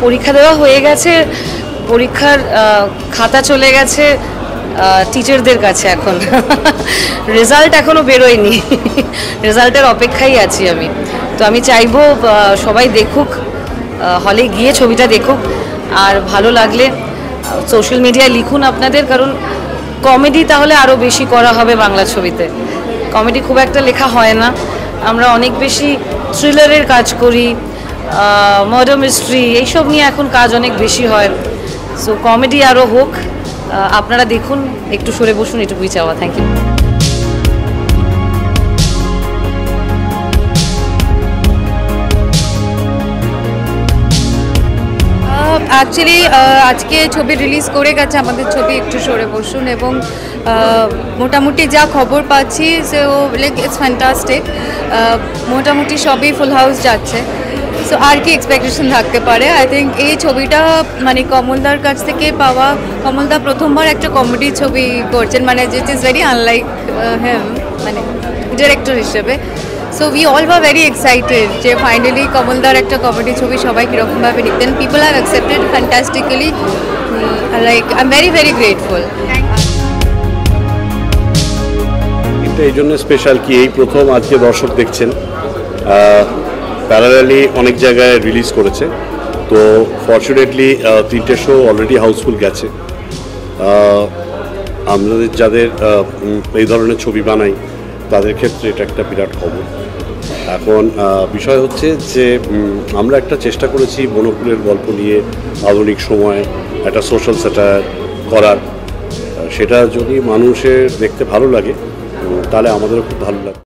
পরীক্ষা দেওয়া হয়ে গেছে, পরীক্ষার খাতা চলে গেছে টিচারদের কাছে। এখন রেজাল্ট এখনও বেরোয়নি, রেজাল্টের অপেক্ষায় আছি আমি। তো আমি চাইবো সবাই দেখুক, হলে গিয়ে ছবিটা দেখুক, আর ভালো লাগলে সোশ্যাল মিডিয়ায় লিখুন আপনাদের, কারণ কমেডি তাহলে আরও বেশি করা হবে বাংলা ছবিতে। কমেডি খুব একটা লেখা হয় না, আমরা অনেক বেশি থ্রিলারের কাজ করি, মার্ডার মিস্ট্রি এইসব নিয়ে এখন কাজ অনেক বেশি হয়। সো কমেডি আরও হোক, আপনারা দেখুন, একটু সরে বসুন, এটুকুই চাওয়া। Thank you. অ্যাকচুয়ালি আজকে ছবি রিলিজ করে গেছে আমাদের ছবি একটু সরে বসুন, এবং মোটামুটি যা খবর পাচ্ছি সো লাইক ইটস ফ্যান্টাস্টিক। মোটামুটি সবই ফুল হাউস যাচ্ছে। সো আর কি এক্সপেকটেশন থাকতে পারে? আই থিঙ্ক এই ছবিটা মানে কমলদার কাছ থেকে পাওয়া, কমলদা প্রথমবার একটা কমেডি ছবি করছেন, মানে it is very unlike him, মানে ডিরেক্টর হিসেবে। So we all were very excited যে ফাইনালি কমলদার একটা কমেডি ছবি সবাই কীরকমভাবে লিখতেন। People have accepted fantastically, like I am very very grateful. এটা এই জন্য স্পেশাল কি এই প্রথম আজকে দর্শক দেখছেন, প্যারালালি অনেক জায়গায় রিলিজ করেছে। তো ফর্চুনেটলি 3টে শো অলরেডি হাউসফুল গেছে। আমাদের যাদের এই ধরনের ছবি বানাই তাদের ক্ষেত্রে এটা একটা বিরাট খবর। এখন বিষয় হচ্ছে যে আমরা একটা চেষ্টা করেছি বনকুলের গল্প নিয়ে আধুনিক সময় একটা সোশ্যাল স্যাটায়ার করার। সেটা যদি মানুষের দেখতে ভালো লাগে তাহলে আমাদেরও খুব ভালো লাগে।